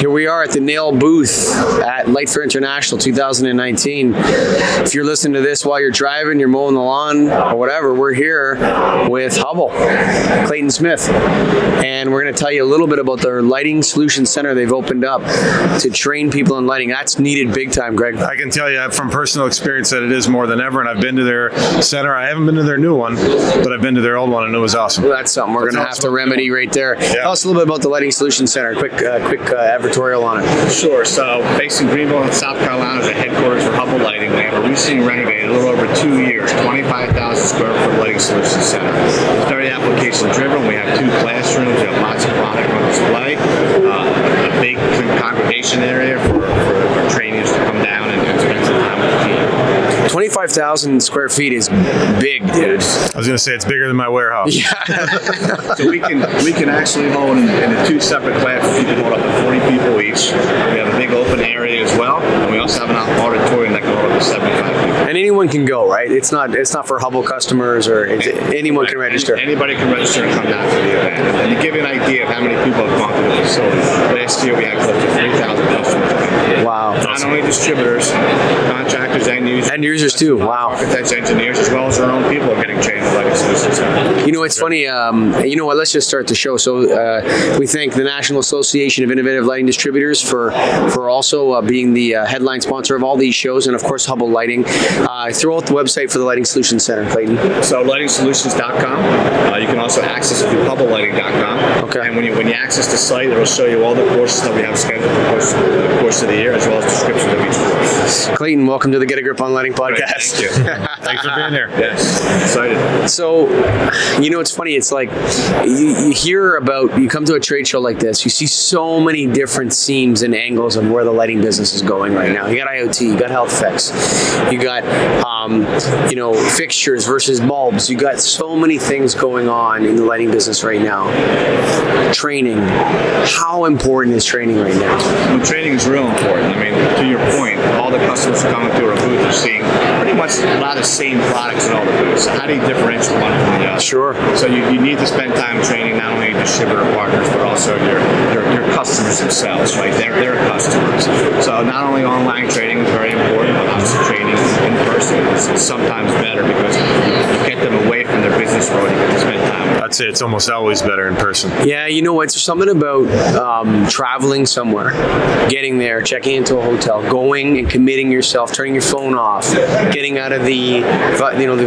Here we are at the Nail booth at LightFair International 2019. If you're listening to this while you're driving, you're mowing the lawn, or whatever, we're here with Hubbell, Clayton Smith. And we're going to tell you a little bit about their lighting solution center they've opened up to train people in lighting. That's needed big time, Greg. I can tell you from personal experience that it is more than ever, and I've been to their center. I haven't been to their new one, but I've been to their old one, and it was awesome. Well, that's something we're going to have to remedy right there. Yeah. Tell us a little bit about the Lighting Solution Center. Quick advertorial on it. Sure. So, based in Greenville, South Carolina, is the headquarters for Hubbell Lighting. We have a recently renovated, a little over 2 years, 25,000 square foot lighting solution center. It's very application driven. We have 2 classrooms. We have lots of product on display. A big congregation area for trainees to come down and spend some time with the team. 25,000 square feet is big, dude. I was going to say it's bigger than my warehouse. Yeah. So we can actually hold in the 2 separate classes. You can hold up to 40 people each. We have a big open area as well, and we also have an auditorium that can hold up to 75 people. And anyone can go, right? It's not for Hubbell customers, or anyone can register. Anybody can register and come down to the event. And to give you an idea of how many people have gone to the facility, last year we had close to 3,000 customers come. Wow. Not only distributors, contractors, end users. End users too. Wow. Architects, engineers, as well as our own people are getting trained in lighting solutions. You know, it's funny. You know what? Let's just start the show. So we thank the National Association of Innovative Lighting Distributors for also being the headline sponsor of all these shows, and of course Hubbell Lighting. Throw out the website for the Lighting Solutions Center, Clayton. So lightingsolutions.com. You can also access it through hubbellighting.com. Okay. And when you access the site, it'll show you all the courses that we have scheduled for the course of the year, as well as descriptions of each course. Clayton, welcome to the Get a Grip on Lighting podcast. Thank you. Thanks for being here. Yes, excited. So, you know, it's funny. It's like you hear about, you come to a trade show like this, you see so many different seams and angles of where the lighting business is going right now. You got IoT, you got health effects, you got, fixtures versus bulbs. You got so many things going on in the lighting business right now. Training. How important is training right now? Well, training is real important. I mean, to your point, all the customers who come through our booth are seeing pretty much a lot of the same products in all the booths. So how do you differentiate one from the other? Sure. So you need to spend time training not only your distributor partners, but also your customers themselves, right? They're customers. So not only online training is very important, but obviously training in person is sometimes better because you get them away from their business road. You get to spend time with them. I'd say it's almost always better in person. Yeah, you know what? There's something about traveling somewhere, getting there, checking into a hotel, going and committing yourself, turning your phone off, getting out of the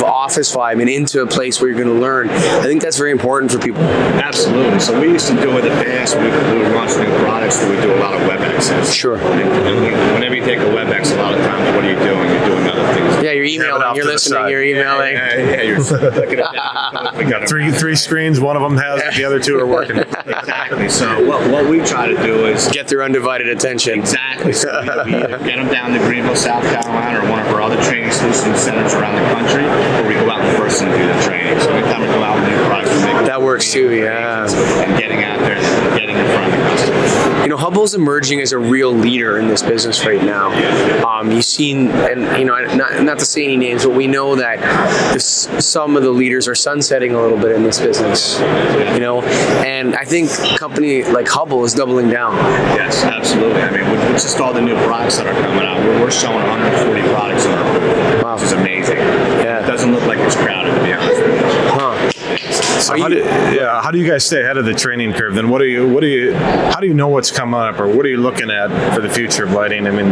office vibe and into a place where you're going to learn. I think that's very important for people. Absolutely. So we used to do in the past, we would launch new products, so we do a lot of WebExes. Sure. And whenever you take a WebEx, a lot of times, what are you doing? You're doing other things. Yeah, you're emailing, you're listening, you're emailing. Yeah, you're looking at that. We got three screens. One of them has it, the other 2 are working. Exactly. So what we try to do is Get their undivided attention. exactly. So we either get them down to Greenville, South Carolina, or one of our other training solution centers around the country, or we go out in person and do the training. So anytime we go out with new products, we make That works too, yeah. And getting out there and getting in front of the customers. You know, Hubbell's emerging as a real leader in this business right now. You've seen, and you know, not to say any names, but we know that some of the leaders are sunsetting a little bit in this business. You know, and I think a company like Hubbell is doubling down. Yes, absolutely. I mean, with just all the new products that are coming out, we're showing 140 products in our booth, which is amazing. Yeah. It doesn't look like it's crowded, to be honest with you. Huh. So how do you guys stay ahead of the training curve? Then how do you know what's coming up, or what are you looking at for the future of lighting? I mean,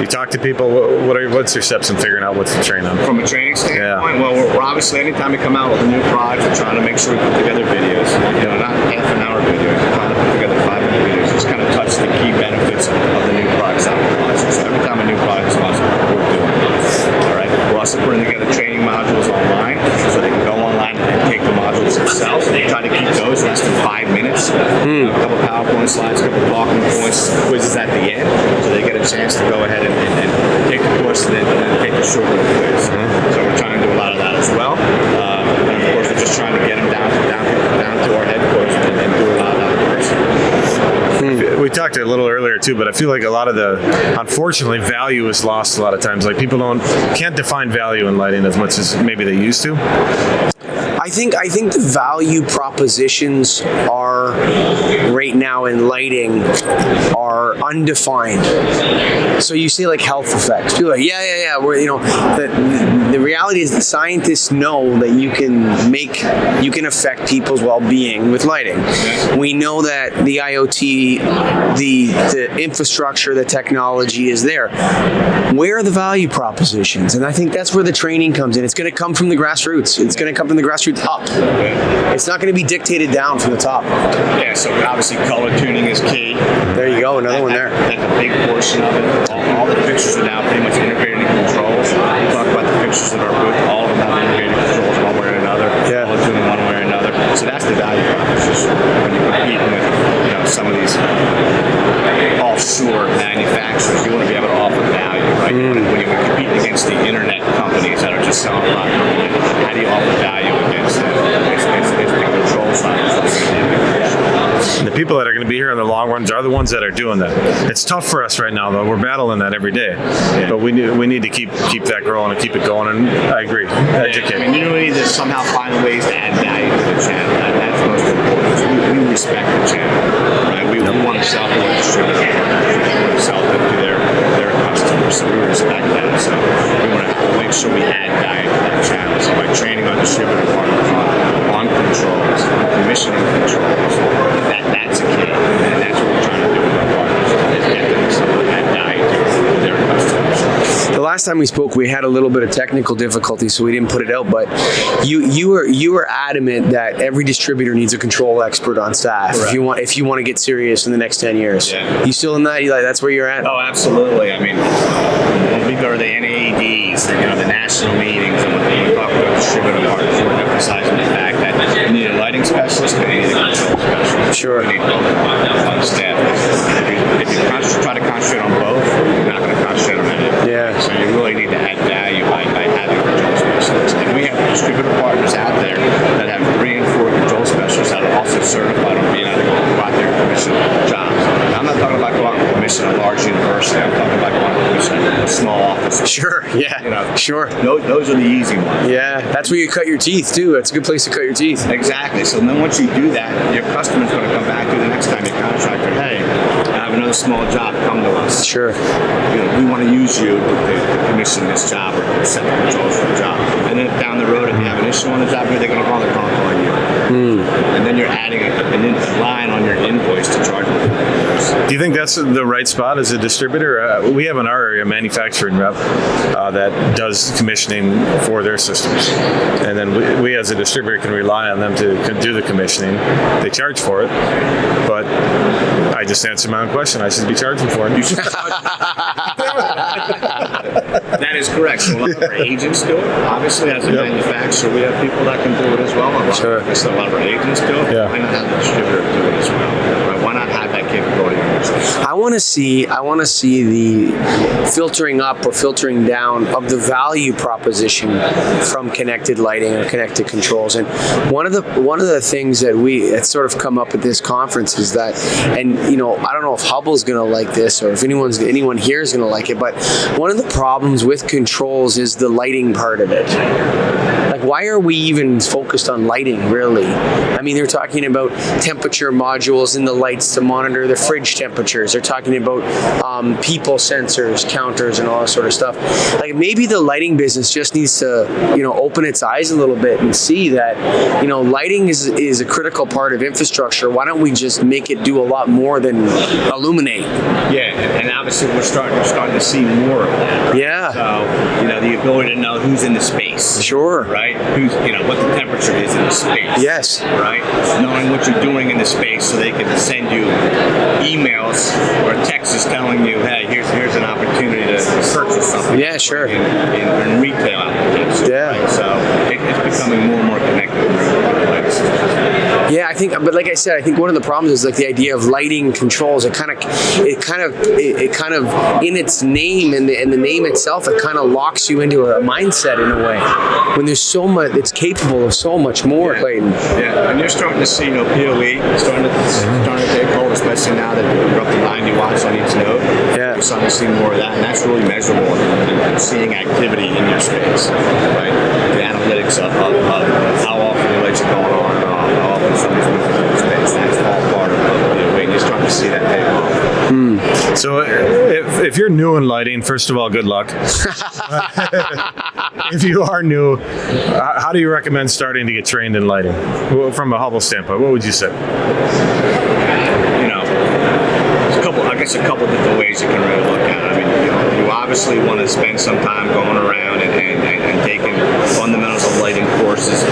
you talk to people. What's your steps in figuring out what to train on? From a training standpoint, Yeah. well, we're obviously anytime we come out with a new product, we're trying to make sure we put together videos. You know, not half an hour videos. We're trying to put together 5-minute videos. Just kind of touch the key benefits of the new products that we're launching. So every time a new product is launched, we're doing it. All right. We're also putting together training modules online, so they can go online and take the modules themselves. We try to keep those less than 5 minutes. A couple PowerPoint slides, a couple talking points, quizzes at the end, so they get a chance to go ahead and take the course and then take the short little quiz. So we're trying to do a lot of that as well. And of course, we're just trying to get them down to our headquarters and do a lot of that in person. We talked a little earlier too, but I feel like a lot of unfortunately, value is lost a lot of times. Like people can't define value in lighting as much as maybe they used to. I think the value propositions are right right now in lighting are undefined. So you say like health effects. People are like, yeah. We're, the reality is the scientists know that you can affect people's well-being with lighting. We know that the IoT, the infrastructure, the technology is there. Where are the value propositions? And I think that's where the training comes in. It's going to come from the grassroots. It's going to come from the grassroots up. It's not going to be dictated down from the top. Yeah, so obviously color tuning is key. There you go, another one there. That's a big portion of it. All the fixtures are now pretty much integrated in controls. We talk about the fixtures in our booth, all of them have integrated controls one way or another. Yeah. Color tuning one way or another. So that's the value proposition when you're competing with some of these offshore manufacturers. You want to be able to offer value, right? When you're competing against the internet companies that are just selling product, how do you offer value against them? It's the control side. The people that are going to be here in the long runs are the ones that are doing that. It's tough for us right now, though. We're battling that every day. Yeah. But we need to keep that growing and keep it going. And I agree. Educate. I mean, you really need to somehow find ways to add value to the channel. That's most important. We respect the channel, right? We want to sell to our distributors. We want to sell them to their customers. So we respect that. So we want to make sure we add value to that channel. So by training our distributor partners on controls, commissioning controls, that's a key, and that's what we're trying to do with our partners, is get them some of that value to their customers. The last time we spoke, we had a little bit of technical difficulty, so we didn't put it out. But you were adamant that every distributor needs a control expert on staff. Correct. If you want to get serious in the next 10 years. Yeah. You still in that? That's where you're at? Oh, absolutely. I mean, when we go to the NAEDs, the national meetings, and when we talk about distributor partners, we're emphasizing the fact that we need a lighting specialist, we need a control specialist. Sure. We need both on staff. If you try to concentrate on both, you're not going to concentrate on any of them. Yeah. So you really need to add value by having a control specialist. And we have distributor partners out there that have 3 and 4 control specialists that are also certified on being able to go out there and commission jobs. Now, I'm not talking about going and commission a large university. I'm talking about going and commission a small office. Sure. Yeah. Sure. Those are the easy ones. Yeah. That's where you cut your teeth too. That's a good place to cut your teeth. Exactly. So then once you do that, your customer's going to come back to you the next time you contractor. Hey, I have another small job. Come to us. Sure. We want to use you to commission this job or set the controls for the job. And then down the road, if you have an issue on the job, they're going to call you. And then you're adding a line on your invoice to charge them. Do you think that's the right spot as a distributor? We have in our area a manufacturing rep that does commissioning for their systems. And then we as a distributor can rely on them to do the commissioning. They charge for it. But I just answered my own question. I should be charging for it. You should. That is correct. So a lot of our agents do it. Obviously, as a manufacturer, we have people that can do it as well. So a lot of our agents do it. Yeah. Why not have the distributor do it as well? Right? Why not have that capability in your business? I want to see the filtering up or filtering down of the value proposition from connected lighting or connected controls. And one of the things that it's sort of come up at this conference is that, and I don't know if Hubbell's going to like this or if anyone here is going to like it, but one of the problems with controls is the lighting part of it. Like, why are we even focused on lighting, really? I mean, they're talking about temperature modules in the lights to monitor the fridge temperatures. They're talking about people sensors, counters, and all that sort of stuff. Like, maybe the lighting business just needs to, open its eyes a little bit and see that, lighting is a critical part of infrastructure. Why don't we just make it do a lot more than illuminate? Yeah, and obviously we're starting to see more of that. Right? Yeah. So, the ability to know who's in the space. Sure. Right? Who's, what the temperature is in the space. Yes. Right? Knowing what you're doing in the space so they can send you emails or texts telling you, hey, here's an opportunity to purchase something. Yeah, sure. In retail applications. Yeah. Right? So it's becoming more and more connected with the lighting systems. Yeah, but like I said, I think one of the problems is like the idea of lighting controls. It kind of in its name and the name itself, it kind of locks you into a mindset in a way. When there's so much, it's capable of so much more, Clayton. Yeah, and you're starting to see, PoE starting to take hold, especially now that we're up to 90 watts on each node. Yeah. You're starting to see more of that, and that's really measurable and seeing activity in your space, right? The analytics of how often the lights are going on and off, how often somebody's moving through the space. That's all part of the So if you're new in lighting, first of all, good luck. If you are new, how do you recommend starting to get trained in lighting? From a Hubbell standpoint, what would you say? A couple different ways you can really look at it. I mean, you obviously want to spend some time going around and taking fundamentals of lighting courses.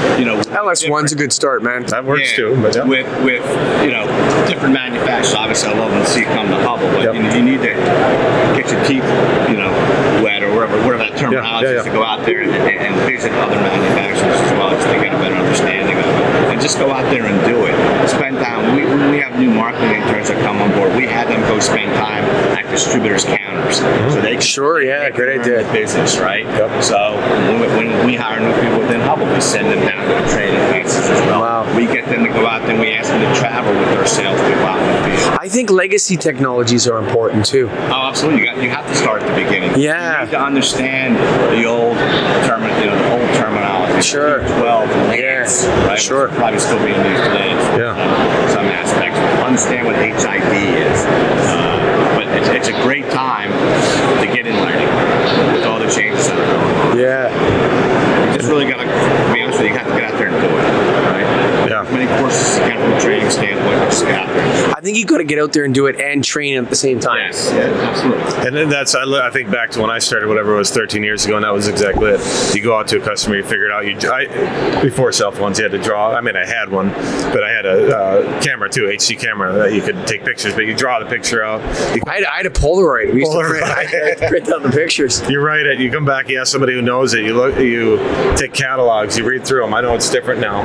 LS1's a good start, man. That works too. But yeah. With different manufacturers. Obviously, I love to see you come to Hubbell, but you need to get your teeth, wet or whatever that terminology is, to go out there and visit other manufacturers as well, just to get a better understanding of it. And just go out there and do it. Spend time. When we have new marketing interns that come on board, we have them go spend time at distributors' counters, so they great idea. The business, right? Yep. So when we hire new people within Hubbell, we send them down to the training classes as well. Wow. We get them to go out there and we ask them to travel with their sales people out in the field. I think legacy technologies are important too. Oh, absolutely. You have to start at the beginning. Yeah. You need to understand the old terminology. Sure. 12 layers, right? Sure. Which probably still being used today. Some aspects. Understand what HID is. But it's a great time to get in lighting with all the changes that are going on. Yeah. You just really got to be honest with you. You have to get out there and do it, right? Yeah. As many courses as you can from a training standpoint, but just get out there. I think you got to get out there and do it and train at the same time. Yes, yeah, absolutely. And then I think back to when I started, whatever it was, 13 years ago, and that was exactly it. You go out to a customer, you figure it out. Before cell phones, you had to draw. I mean, I had one, but I had a camera too, HD camera, that you could take pictures, but you draw the picture out. I had a Polaroid. We used to print out the pictures. You write it, you come back, you ask somebody who knows it, you take catalogs, you read through them. I know it's different now,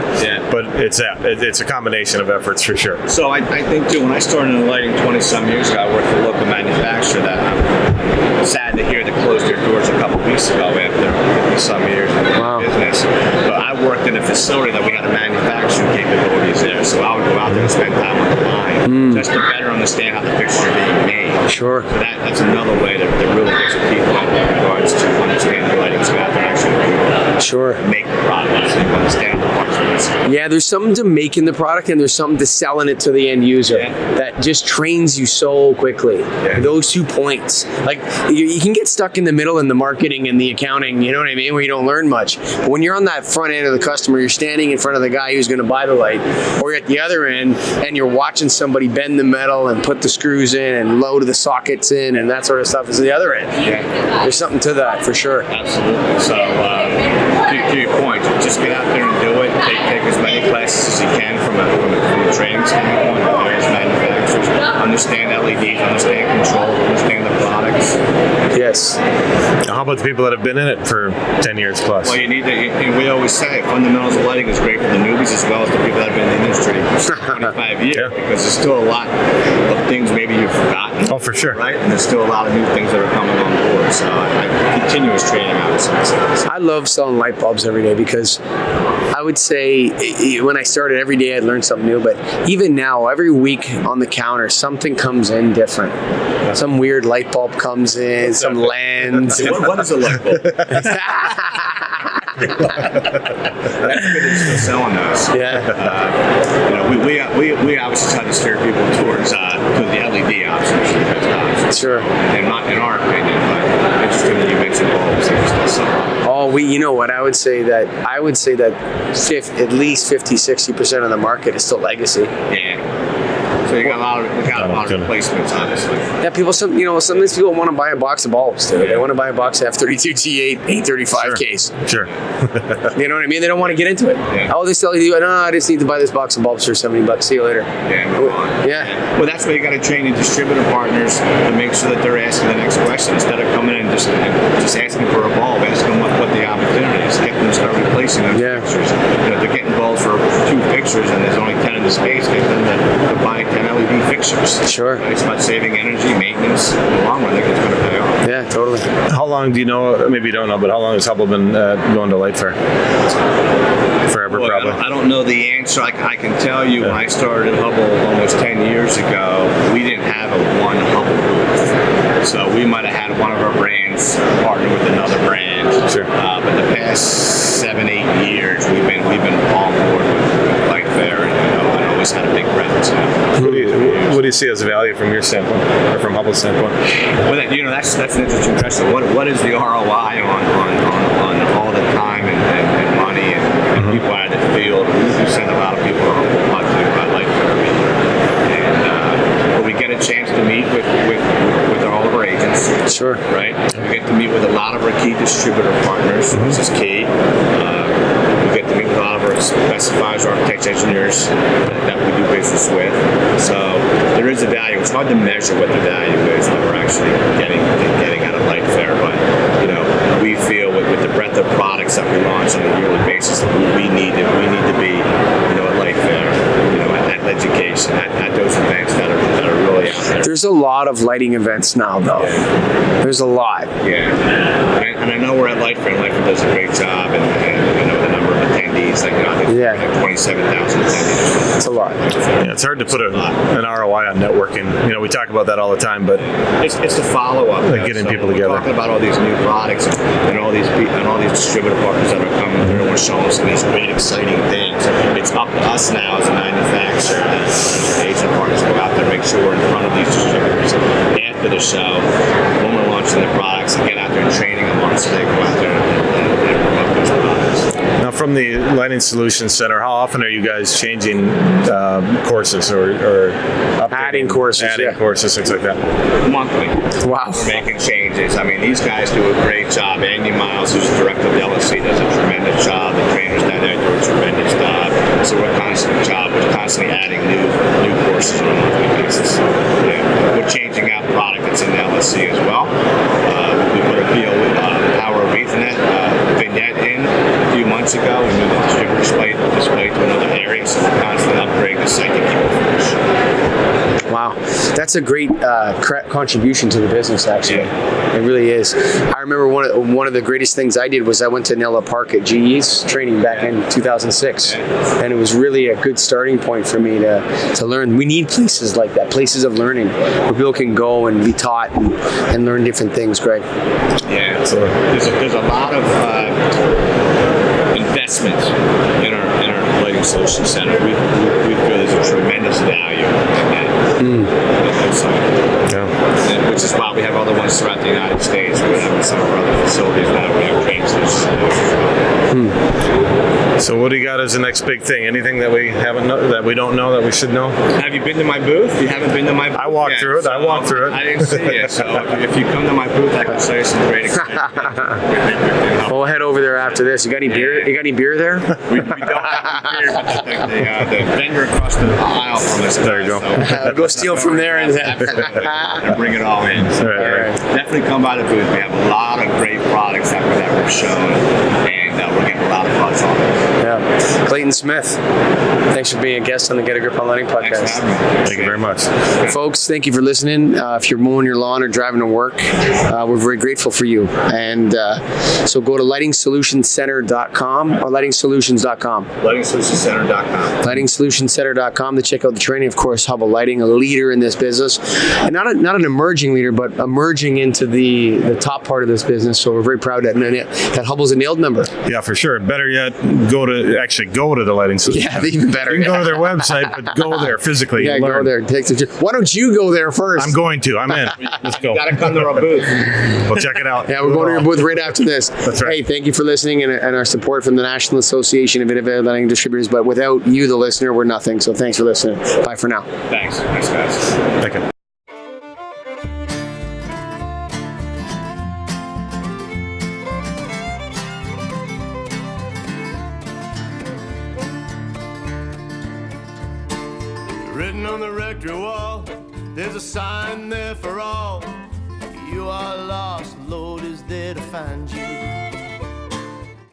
but it's a combination of efforts for sure. So I think too, when I started in lighting 20-some years ago, I worked for a local manufacturer that I'm sad to hear they closed their doors a couple weeks ago after 50-some years in business. But I worked in a facility that we had the manufacturing capabilities there, so I would go out there and spend time on the line just to better understand how the fixtures are being made. Sure. So that's another way to really get your teeth wet in regards to understanding lighting. So out there and actually make the product, so you understand the parts of it. Yeah, there's something to making the product and there's something to selling it to the end user that just trains you so quickly. Those 2 points. Like you can get stuck in the middle in the marketing and the accounting, you know what I mean, where you don't learn much. But when you're on that front end of the customer, you're standing in front of the guy who's going to buy the light, or you're at the other end and you're watching somebody bend the metal and put the screws in and load the sockets in and that sort of stuff is the other end. There's something to that for sure. Absolutely. So to your point, just get out there and do it. Take as many classes as you can from a training standpoint with various manufacturers. Understand LEDs, understand control, understand the products. Yes. How about the people that have been in it for 10 years plus? Well, you need to, we always say fundamentals of lighting is great for the newbies as well as the people that have been in the industry for 25 years because there's still a lot of things maybe you've forgotten. Oh, for sure. Right? And there's still a lot of new things that are coming on board. So continuous training, I would say. I love selling light bulbs every day because I would say when I started every day I'd learn something new, but even now every week on the counter something comes in different. Some weird light bulb comes in, some lens. What is a light bulb? That's good that you're still selling those. We obviously try to steer people towards to the LED options. Sure. In our opinion, but interesting that you mentioned bulbs. You know what? I would say that at least 50-60% of the market is still legacy. So you got a lot of replacements, honestly. Yeah, sometimes people want to buy a box of bulbs too. They want to buy a box of F32 T8 835 case. Sure. You know what I mean? They don't want to get into it. Oh, they sell you. No, I just need to buy this box of bulbs for $70. See you later. Well, that's where you got to train your distributor partners to make sure that they're asking the next question instead of coming in and just asking for a bulb. Ask them what the opportunity is. Get them to start replacing those pictures. They're getting bulbs for 2 pictures and there's only 10 in the space. Get them to buy 10 LED fixtures. Sure. It's about saving energy, maintenance. In the long run, I think it's going to pay off. Yeah, totally. How long do you know, maybe you don't know, but how long has Hubbell been going to LightFair? Forever, probably? I don't know the answer. I can tell you when I started at Hubbell almost 10 years ago, we didn't have a one Hubbell booth. So we might have had one of our brands partner with another brand. Sure. But the past 7-8 years, we've been on board with LightFair and always had a big presence. What do you see as value from your standpoint, or from Hubbell's standpoint? Well, that's an interesting question. What is the ROI on all the time and money and people out of the field? We send a lot of people to LightFair, but we get a chance to meet with all of our agents. Sure. Right. We get to meet with a lot of our key distributor partners, which is key. We get to meet with a lot of our specifiers, architects, engineers that we do business with. So there is a value. It's hard to measure what the value is that we're actually getting out of LightFair, but we feel with the breadth of products that we launch on a yearly basis, that we need to be at LightFair, at education, at those events that are really out there. There's a lot of lighting events now, though. Yeah. There's a lot. Yeah, and I know we're at LightFair, and LightFair does a great job, and the number of attendees, I think 27,000 attendees. It's a lot. Yeah, it's hard to put an ROI on networking. We talk about that all the time, but it's the follow-up. Like getting people together. We're talking about all these new products and all these distributor partners that are coming through and showing us these great, exciting things. It's up to us now as a manufacturer and agent partners to go out there and make sure we're in front of these distributors after the show when we're launching the products and get out there and training them on so they go out there and promote those products. Now, from the Lighting Solutions Center, how often are you guys changing courses or Adding courses, courses, things like that? Monthly. Wow. We're making changes. I mean, these guys do a great job. Andy Miles, who's the director of LSC, does a tremendous job. The trainers down there do a tremendous job. So we're constantly adding new courses on a monthly basis. Yeah. We're changing out product that's in the LSC as well. We put a Power of Ethernet vignette in a few months ago. We moved the distributor display to another area, so we're constantly upgrading the site to keep it fresh. Wow, that's a great contribution to the business. Actually, It really is. I remember one of the greatest things I did was I went to Nella Park at GE's training back in 2006, and it was really a good starting point for me to learn. We need places like that, places of learning where people can go and be taught and learn different things. Greg. Yeah, so there's a lot of investment in our Lighting Solutions Center. We feel there's a tremendous value in that. Which is why we have other ones throughout the United States. We have some of our other facilities now. We have trains. So what do you got as the next big thing? Anything that we don't know that we should know? Have you been to my booth? You haven't been to my booth? I walked through it. I didn't see it. So if you come to my booth, I can show you some great experience. We'll head over there after this. You got any beer? You got any beer there? We don't have beer, but the vendor across the aisle from us. There you go. Go steal from there and bring it all in. So, Right. Definitely come by the booth. We have a lot of great products that we've shown, and we're getting a lot of buzz on it. Yeah. Clayton Smith, thanks for being a guest on the Get a Grip on Lighting podcast. Thanks for having me. Thank you very much. Folks, thank you for listening. If you're mowing your lawn or driving to work, we're very grateful for you. And so go to lightingsolutionscenter.com or lightingsolutions.com. LightingSolutionsCenter.com. LightingSolutionsCenter.com to check out the training. Of course, Hubbell Lighting, a leader in this business. And not an emerging leader, but emerging into the top part of this business. So we're very proud that Hubbell's a nailed member. Yeah, for sure. Better yet, go to the Lighting Solutions. Yeah, even better. You can go to their website, but go there physically. Yeah, and learn. go there. Why don't you go there first? I'm going to. I'm in. Let's go. You got to come to our booth. We'll check it out. Yeah, we're going to your booth right after this. That's right. Hey, thank you for listening and our support from the National Association of Innovative Lighting Distributors. But without you, the listener, we're nothing. So thanks for listening. Bye for now. Thanks. Thanks, guys. Thank you. Written on the rectory wall, there's a sign there for all. You are lost, the Lord is there to find you.